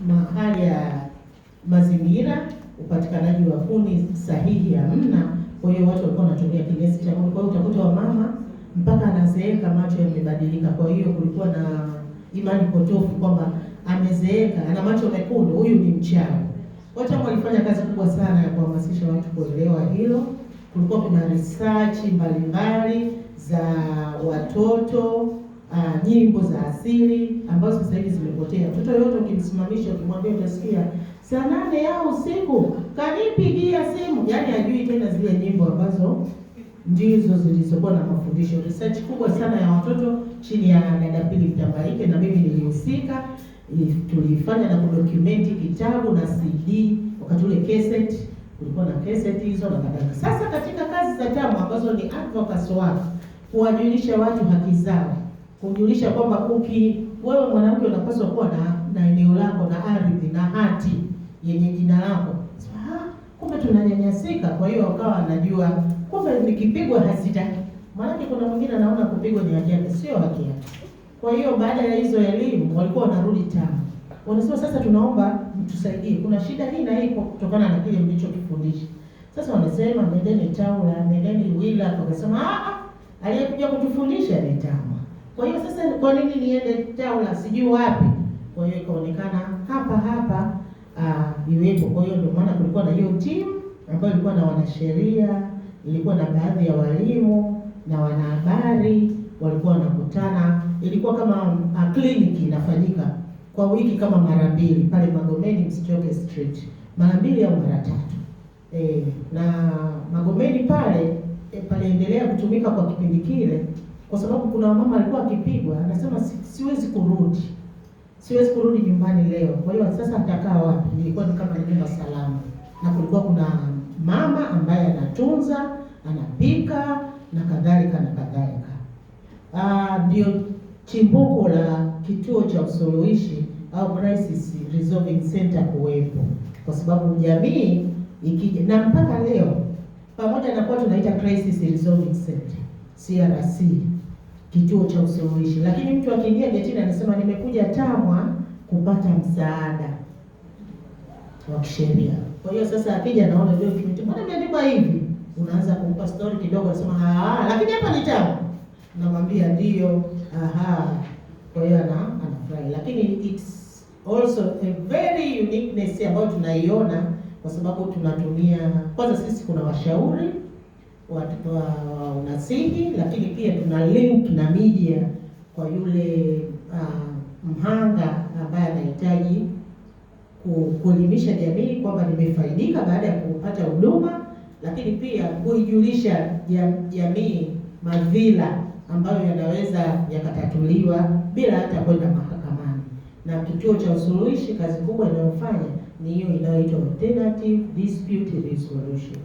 mahali ya mazingira, upatikanaji wa kuni sahihi hamna. Kwa hiyo watu walikuwa wanatumia kinyesi cha kuni. Kwa hiyo utakuta wamama mpaka anazeeka macho yamebadilika. Kwa hiyo kulikuwa na imani potofu kwamba amezeeka, ana macho mekundu, huyu ni mchawi. Watu walifanya kazi kubwa sana ya kuhamasisha watu kuelewa hilo. Kulikuwa kuna research mbalimbali za watoto, nyimbo za asili ambazo sasa hivi zimepotea. Mtoto yote ukimsimamisha ukimwambia utasikia saa 8 ya usiku kanipigia simu, yaani hajui tena zile nyimbo ambazo ndizo zilizokuwa na mafundisho. Research kubwa sana ya watoto chini ya dada Pili Mtambalike na mimi nilihusika. Tulifanya na kudokumenti kitabu na CD, wakati ule cassette, kulikuwa na cassette hizo na kadhalika. Sasa katika kazi za TAMWA ambazo ni advocacy work, kuwajulisha watu haki zao, kujulisha kwamba wewe mwanamke unapaswa kuwa na eneo lako na ardhi na hati yenye jina lako. Kumbe tunanyanyasika. Kwa hiyo wakawa anajua kumbe nikipigwa hasitaki. Maana kuna mwingine anaona kupigwa ni haki yake, sio haki yake. Kwa hiyo baada ya hizo elimu walikuwa wanarudi TAMWA. Wanasema sasa tunaomba mtusaidie. Kuna shida hii na hii kutokana na kile mlichokifundisha. Sasa wanasema nendeni TAWLA, nendeni WILA. Wakasema aliyekuja kutufundisha ni TAMWA. Kwa hiyo sasa kwa nini niende TAWLA sijui wapi? Kwa hiyo ikaonekana hapa iwepo. Kwa hiyo ndio maana kulikuwa na hiyo timu ambayo ilikuwa na wanasheria, ilikuwa na baadhi ya walimu na wanahabari walikuwa wanakutana. Ilikuwa kama kliniki inafanyika kwa wiki kama mara 2 pale Magomeni Msitoke Street, mara 2 au mara 3. Na Magomeni pale paliendelea kutumika kwa kipindi kile, kwa sababu kuna mama alikuwa akipigwa anasema siwezi kurudi nyumbani leo. Kwa hiyo sasa atakaa wapi? Ilikuwa ni kama nyumba salama, na kulikuwa kuna mama ambaye anatunza, anapika na kadhalika na kadhalika. Ndio chimbuko la kituo cha usuluhishi au crisis resolving center kuwepo, kwa sababu jamii ikija, na mpaka leo pamoja na kwa tunaita crisis resolving center CRC, kituo cha usuluhishi, lakini mtu akiingia getini anasema nimekuja TAMWA kupata msaada wa kisheria. Kwa hiyo sasa akija naona leo kitu mbona imeandikwa hivi, unaanza kumpa story kidogo, anasema lakini hapa ni TAMWA. Namwambia ndio, kwa hiyo anafurahi. Lakini it's also a very uniqueness ambayo tunaiona, kwa sababu tunatumia kwanza, sisi kuna washauri wa unasihi, lakini pia tuna link na media kwa yule mhanga ambaye anahitaji kuelimisha jamii kwamba nimefaidika baada ya kupata huduma, lakini pia kuijulisha jamii madhila ambayo yanaweza yakatatuliwa bila hata kwenda mahakamani. Na kituo cha usuluhishi kazi kubwa inayofanya ni hiyo inayoitwa alternative dispute resolution.